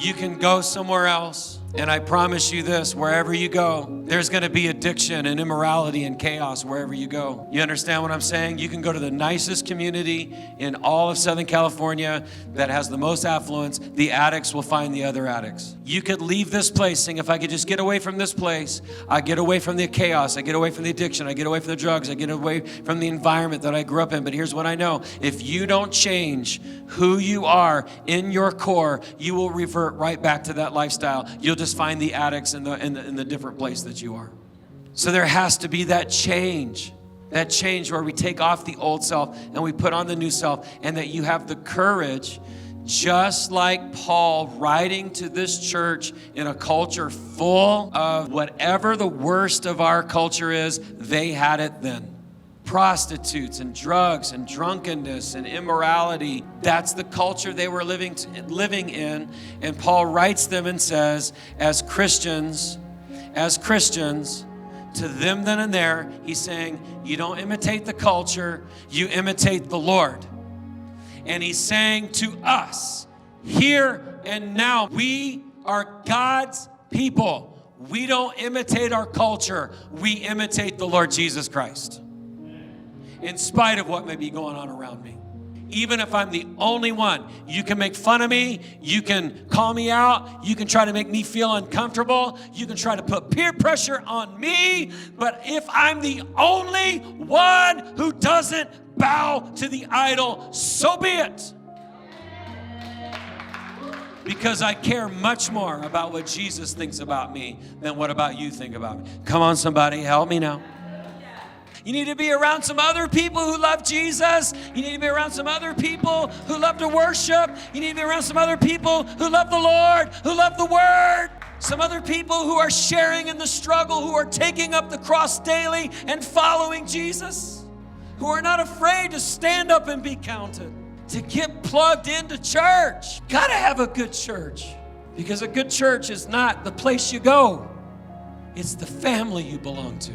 You can go somewhere else. And I promise you this, wherever you go, there's going to be addiction and immorality and chaos wherever you go. You understand what I'm saying? You can go to the nicest community in all of Southern California that has the most affluence. The addicts will find the other addicts. You could leave this place saying, if I could just get away from this place, I get away from the chaos, I get away from the addiction, I get away from the drugs, I get away from the environment that I grew up in. But here's what I know. If you don't change who you are in your core, you will revert right back to that lifestyle. You'll just find the addicts in the different place that you are. So there has to be that change where we take off the old self and we put on the new self, and that you have the courage, just like Paul writing to this church in a culture full of whatever the worst of our culture is, they had it then. Prostitutes and drugs and drunkenness and immorality. That's the culture they were living in. And Paul writes them and says, as Christians, to them then and there, he's saying, you don't imitate the culture, you imitate the Lord. And he's saying to us, here and now, we are God's people. We don't imitate our culture, we imitate the Lord Jesus Christ. In spite of what may be going on around me. Even if I'm the only one, you can make fun of me, you can call me out, you can try to make me feel uncomfortable, you can try to put peer pressure on me, but if I'm the only one who doesn't bow to the idol, so be it. Because I care much more about what Jesus thinks about me than what about you think about me. Come on, somebody, help me now. You need to be around some other people who love Jesus. You need to be around some other people who love to worship. You need to be around some other people who love the Lord, who love the Word. Some other people who are sharing in the struggle, who are taking up the cross daily and following Jesus, who are not afraid to stand up and be counted, to get plugged into church. Gotta have a good church, because a good church is not the place you go. It's the family you belong to.